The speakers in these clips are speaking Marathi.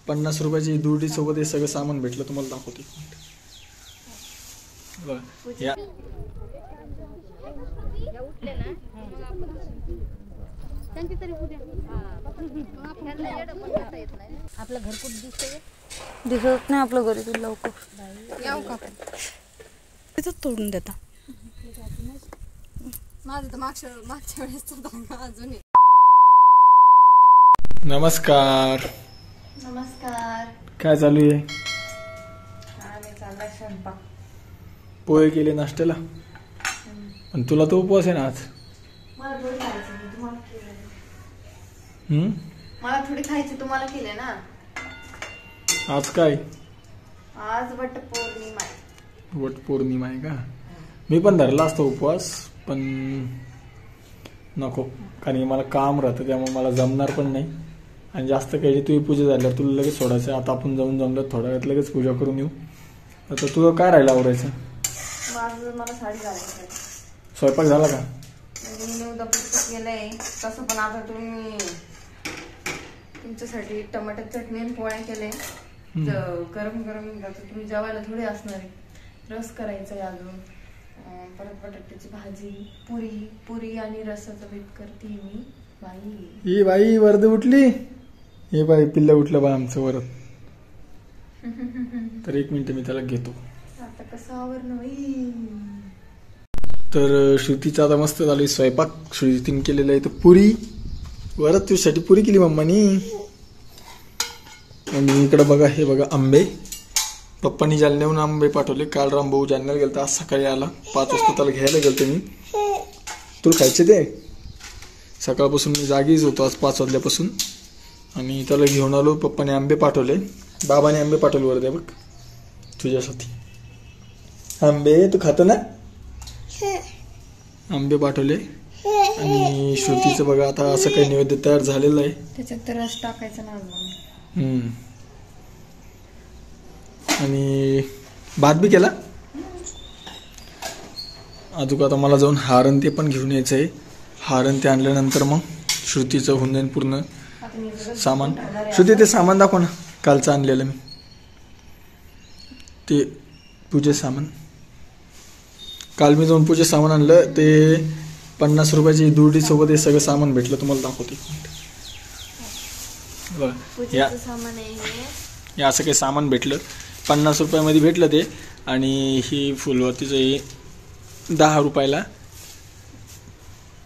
50 रुपयाची दुर्डी सोबत हे सगळं सामान भेटलं तुम्हाला दाखवते बघा या आपलं घर कुठं दिसत नाही आपलं घर इथून लवकर येऊ का तिथंच तोडून देता माझं तर मागच्या वेळेस अजून नमस्कार नमस्कार काय चालू आहे आम्ही चालला स्वयंपाक पोहे केले नाश्त्याला पण तुला तो उपवास आहे ना आज मला थोडी खायचं तुम्हाला केलं मला थोडी खायची तुम्हाला केले ना आज काय आज वटपौर्णिमा आहे वटपौर्णिमा आहे का मी पण धरला असतो उपवास पण नको कारण मला काम राहतं त्यामुळे मला जमणार पण नाही आणि जास्त काही तुझी पूजा झाल्यावर तुला लगेच सोडायचं आता आपण जाऊन जमलं थोड्या वेळात लगेच पूजा करून येऊ आता तुझं काय राहिलं आवरायचं माझं मला साडी घालायची स्वयंपाक झाला का मी उद्या पुस्तक केलंय तसं पण आता तुम्ही तुमच्यासाठी टमाटर चटणी आणि पोळ्या केले गरम गरम तुम्ही जेवायला थोडे असणार आहे रस करायचा आहे अजून परत बटाट्याची भाजी पुरी आणि रसाचं बीट करते मी बाई ही बाई वर्द उठली हे बाई पिल्ला उठलं बा आमचं वरत तर 1 मिनिट मी त्याला घेतो आता कसं आवरणं बाई तर श्रुतीचा आता मस्त झाली स्वयंपाक श्रुतीने केलेला आहे तर पुरी वरत तुझ्यासाठी पुरी केली मम्मानी आणि इकडं बघा हे बघा आंबे पप्पानी जालन्याहून आंबे पाठवले काल रामभाऊ जालन्याला गेलता आज सकाळी आला 5 वाजता त्याला घ्यायला गेलतो मी तुला खायचे ते सकाळपासून मी जागीच होतो आज 5 वाजल्यापासून आणि त्याला घेऊन आलो पप्पाने आंबे पाठवले बाबाने आंबे पाठवले वर द्या बघ तुझ्यासाठी आंबे तू खातो ना आंबे पाठवले आणि श्रुतीचं बघा आता असं काही नैवेद्य तयार झालेलं आहे त्याच्यात तर रस टाकायचा ना आणि भात बी केला अजून आता मला जाऊन हारण ते पण घेऊन यायचं आहे हारण ते आणल्यानंतर मग श्रुतीचं होऊन जाईल पूर्ण सामान श्रुती ते सामान दाखव ना कालचं आणलेलं मी ते पूजे सामान काल मी जाऊन पूजे सामान आणलं ते 50 रुपयाची दुर्डी सोबत हे सगळं सामान भेटलं तुम्हाला दाखवते बघा या असं काही सामान भेटलं 50 रुपयामध्ये भेटलं ते आणि ही फुलवतीचं हे 10 रुपयाला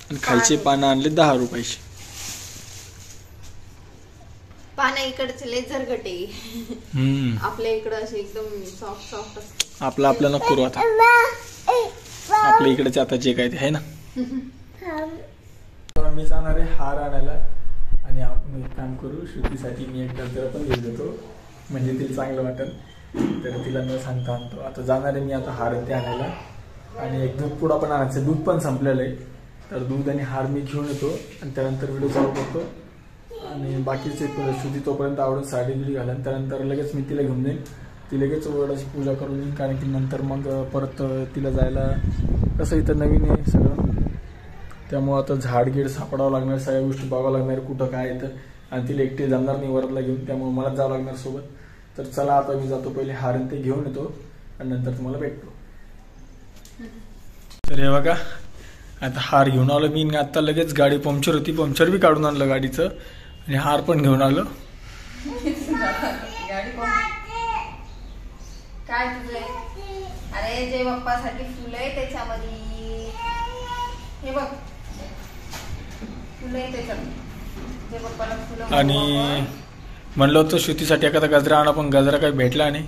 आणि खायचे पानं आणले 10 रुपयाची पानं इकडचे लय झरगटे आपल्या इकडं असे एकदम सॉफ्ट सॉफ्ट आपलं आपल्याला करू आता आपल्या इकडचे आता जे काय ते आहे ना मी जाणार आहे हार आणायला आणि आपण एक काम करू श्रुतीसाठी मी एक गजरा पण घेऊन देतो म्हणजे तिला चांगलं वाटेल तर तिला न सांगता आणतो आता जाणार आहे मी आता हार ते आणायला आणि एक दूध पुडा पण आणायचं दूध पण संपलेलं आहे तर दूध आणि हार मी घेऊन येतो आणि त्यानंतर व्हिडिओ चालू करतो आणि बाकीचे श्रुती तोपर्यंत आवडून साडी बिडी घालेन त्यानंतर लगेच मी तिला घेऊन जाईन ती लगेच वडाची पूजा करून येईन कारण की नंतर मग परत तिला जायला कसं इथं नवीन आहे सगळं त्यामुळं आता झाडगीड सापडावं लागणार सगळ्या गोष्टी बघावं लागणार कुठं काय येतं आणि तिला एकटी जमणार नाही वरदला घेऊन त्यामुळे मला जावं लागणार सोबत तर चला आता मी जातो पहिले हारण ते घेऊन येतो आणि नंतर तुम्हाला भेटतो तर हे बघा आता हार घेऊन आलो मी आता लगेच गाडी पंक्चर होती पंक्चर बी काढून आणलं गाडीचं आणि हार पण घेऊन आलो काय तुझं अरे जय बाप्पासाठी फुलं आहे त्याच्यामध्ये हे बघ फुलं आहे त्याच्यात जय बाप्पाला फुलं आणि म्हणलं होतं श्रुतीसाठी एखादा गजरा आणा पण गजरा काही भेटला नाही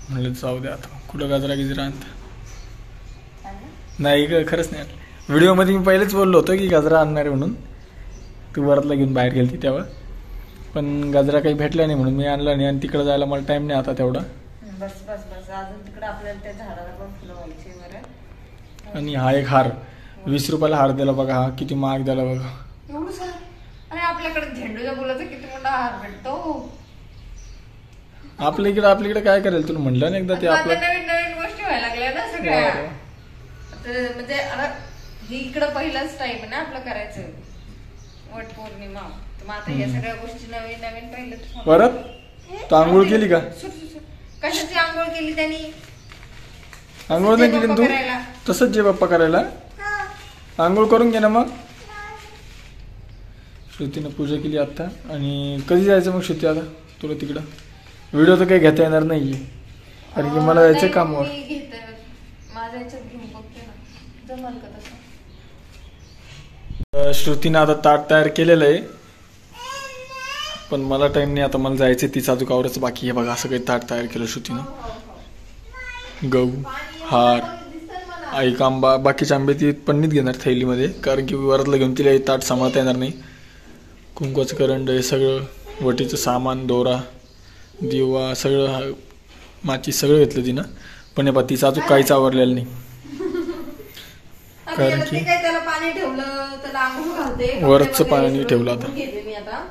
म्हणलं जाऊ द्या आता कुठं गजरा गिजरा आणता नाही खरंच नाही व्हिडिओमध्ये मी पहिलेच बोललो होतो की गजरा आणणार आहे म्हणून तू वरदला घेऊन बाहेर गेलती तेव्हा पण गजरा काही भेटला नाही म्हणून मी आणला नाही आणि तिकडे जायला मला टाइम नाही आता तेवढा बस बस बस अजून तिकडे आपल्याला त्या झाडाला पण फुलं व्हायची बरं आणि हा एक हार 20 रुपयाला हार दिला बघा हा किती महाग दिला बघा एवढं सर अरे आपल्याकडे झेंडूच्या फुलाचा किती मोठा हार भेटतो आपल्याकडे काय करेल तुला म्हणलं ना एकदा ते आपलं नवीन नवीन गोष्टी व्हायला लागल्या ना सगळ्या म्हणजे आता ही इकडं पहिलाच टाइम आहे ना आपलं करायचं वट पौर्णिमा तर मग आता या सगळ्या गोष्टी नवीन नवीन पहिलं परत तू आंघोळ केली का? कशाची आंघोळ केली त्यांनी? आंघोळ नाही केली तू? तसंच जे बाप्पा करायला आंघोळ करून घे ना मग. श्रुतीनं पूजा केली आता. आणि कधी जायचं मग श्रुती आता तुला तिकडं? व्हिडिओ तर काही घेता येणार नाही कारण की मला जायचं कामावर. माझ्या याच्यात घेऊन बघते ना जमल का तसं. श्रुतीनं आता ताट तयार केलेलं आहे पण मला टाइम नाही आता. मला जायचं तिचं अजून आवरायचं बाकी आहे बघा. असं काही ताट तयार केलं श्रुतीनं. गहू, हार, आई आंबा, बाकीचे आंबे ती पन्नीत घेणार थैलीमध्ये कारण की वरातला घेऊन तिला ताट सांभाळता येणार नाही. कुंकवाचं करंड हे सगळं, वटीचं सामान, दोरा, दिवा सगळं, माची सगळं घेतलं तिनं. पण हे तिचं अजून काहीच आवरलेलं नाही कारण की त्याला पाणी ठेवलं, त्याला आंघोळ घालते, वरचं पाणी ठेवलं आता. घेते मी आता.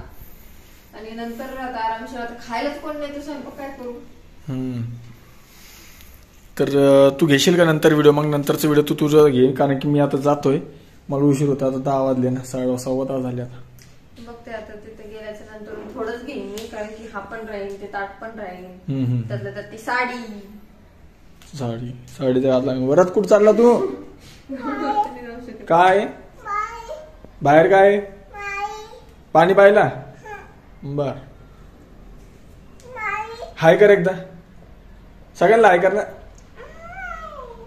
आणि नंतर आता आरामशीर आता खायलाच कोण नाही तर स्वयंपाक काय करू. तर तू घेशील का नंतर व्हिडिओ? मग नंतरचा व्हिडिओ तू तुझं घे कारण की मी आता जातोय. मला उशीर होता आता 10 वाजले ना, 6:15 तास झाले आता. बघते आता तिथे गेल्याच्या नंतर थोडंच घेईन मी कारण की हा पण राहील, ते ताट पण राहील, त्यातलं तर ती साडी तर आता वरात कुठं चालला तू? काय बाहेर? काय पाणी पाहिला? बर हाय कर एकदा सगळ्यांना. हाय कर ना.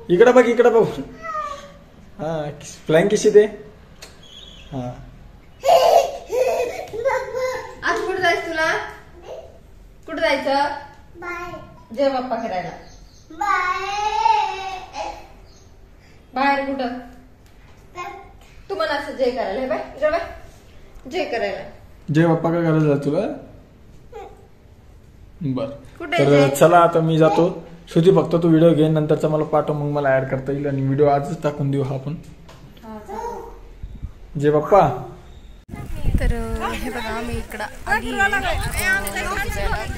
इकडं बघ, इकडं बघ. हा फ्लाइंग किशी दे. हा आज कुठं जायचं तुला? कुठं जायचं? जय बाप्पा करायला. बाहेर कुठं? तू मला असं जय करायला. हे बाय इकडे बाय, जय करायला. जय बाप्पा काय करायला तुला? बर कुठे तर चला आता मी जातो. श्रुती फक्त तू व्हिडिओ घे, नंतरचा मला पाठव, मग मला ऍड करता येईल. आणि व्हिडिओ आजच टाकून देऊ हा आपण. जय बाप्पा. तर हे बघा आम्ही इकडं आली,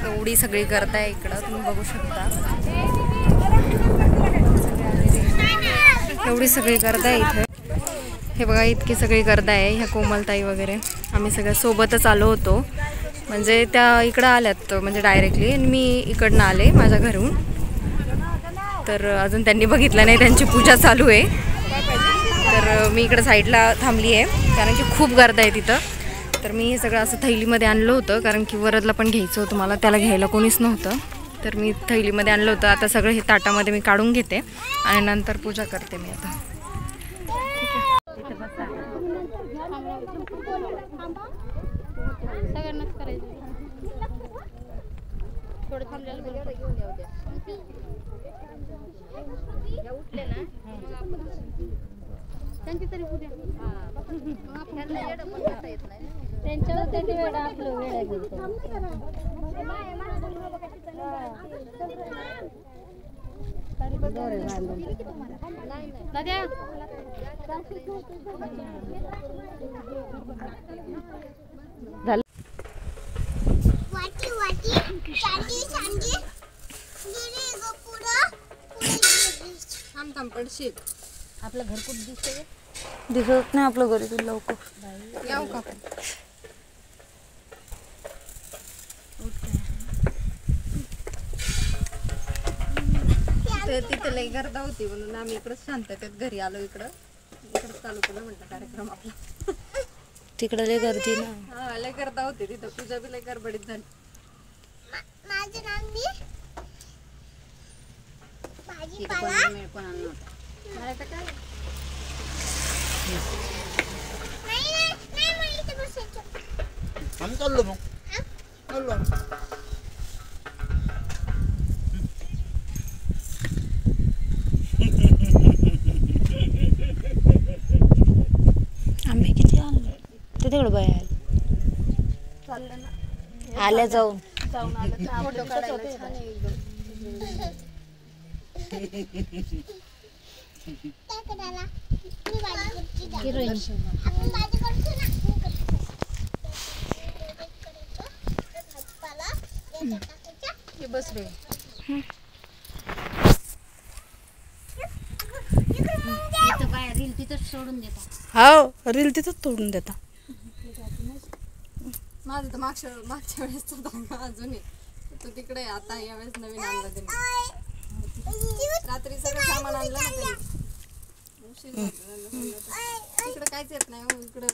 एवढी सगळी गर्दी आहे इकडं, तुम्ही बघू शकता. एवढी सगळी गर्दी आहे इथे. हे बघा इतकी सगळी गर्दी आहे. ह्या कोमलताई वगैरे आम्ही सगळ्या सोबतच आलो होतो. म्हणजे त्या इकडं आल्यात म्हणजे डायरेक्टली, आणि मी इकडनं आले माझ्या घरून. तर अजून त्यांनी बघितलं नाही, त्यांची पूजा चालू आहे. तर मी इकडं साईडला थांबली आहे कारण की खूप गर्दी आहे तिथं. तर मी हे सगळं असं थैलीमध्ये आणलं होतं कारण की वरदला पण घ्यायचं होतं मला, त्याला घ्यायला कोणीच नव्हतं. तर मी थैलीमध्ये आणलं होतं. आता सगळं हे ताटामध्ये मी काढून घेते आणि नंतर पूजा करते मी आता. आपलं घर कुठं दिसतंय? दिसत नाही आपलं घरी. तुला लवकर येऊ का? तिथे लई गर्दी होती म्हणून आम्ही इकडं शांततेत घरी आलो. इकडं चालू केलं म्हटलं कार्यक्रम आपला. तिकडं लय गर्दी ना. हा लय गर्दी होती तिथं. पूजा बी लय गडबडीत झाली. माझं नाव मी मला तर काय आम्ही चाललो मग. आंबे किती आणले ते तिकडं बाहेर चाललं ना. आल्या जाऊन आलं फोटो काढायला छान आहे एकदम. काय करायला? मी भाजी करते. आपण भाजी करतो ना. हे बस रे. रील तिथंच सोडून देता. हो रील तिथंच तोडून देता. माझं तर मागच्या वेळेस अजूनही तो तिकडे आता यावेळेस नवीन आणला त्यांनी. रात्री सगळं सामान आणलं ना त्यांनी. उशीर झाला. तिकडे काहीच येत नाही हो. इकडे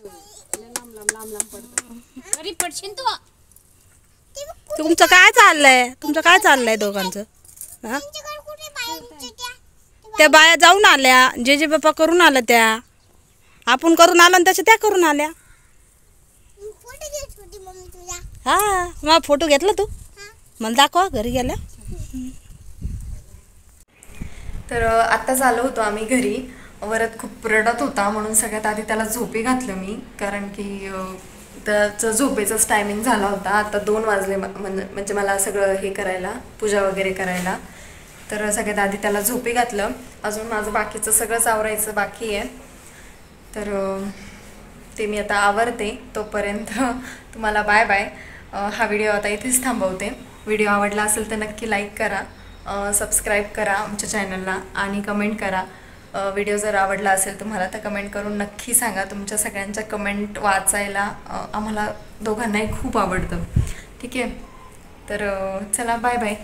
लांब पडतं. घरी पडशील तू. तुमचं काय चाललंय दोघांचं? हा? त्या बाया जाऊन आल्या, जे बाप्पा करून आल्या त्या. आपण करून आलो आणि त्याच्या त्या करून आल्या. हा मग फोटो घेतला तू? मला दाखवा घरी गेल्या. तर आत्ताच आलो होतो आम्ही घरी. वरद खूप रडत होता म्हणून सगळ्यात आधी त्याला झोपी घातलं मी, कारण की त्याचं झोपेचाच टायमिंग झाला होता. आता 2 वाजले म्हणजे मला सगळं हे करायला, पूजा वगैरे करायला. तर सगळ्यात आधी त्याला झोपी घातलं. अजून माझं बाकीचं सगळंच आवरायचं बाकी आहे. तर ते मी आता आवरते. तोपर्यंत तुम्हाला बाय बाय. हा व्हिडिओ आता इथेच थांबवते. व्हिडिओ आवडला असेल तर नक्की लाईक करा, सबस्क्राईब करा आमच्या चॅनलला आणि कमेंट करा. व्हिडिओ जर आवडला असेल तुम्हाला तर कमेंट करून नक्की सांगा. तुमच्या सगळ्यांच्या कमेंट वाचायला आम्हाला दोघांनाही खूप आवडतं. ठीक आहे, तर चला बाय बाय.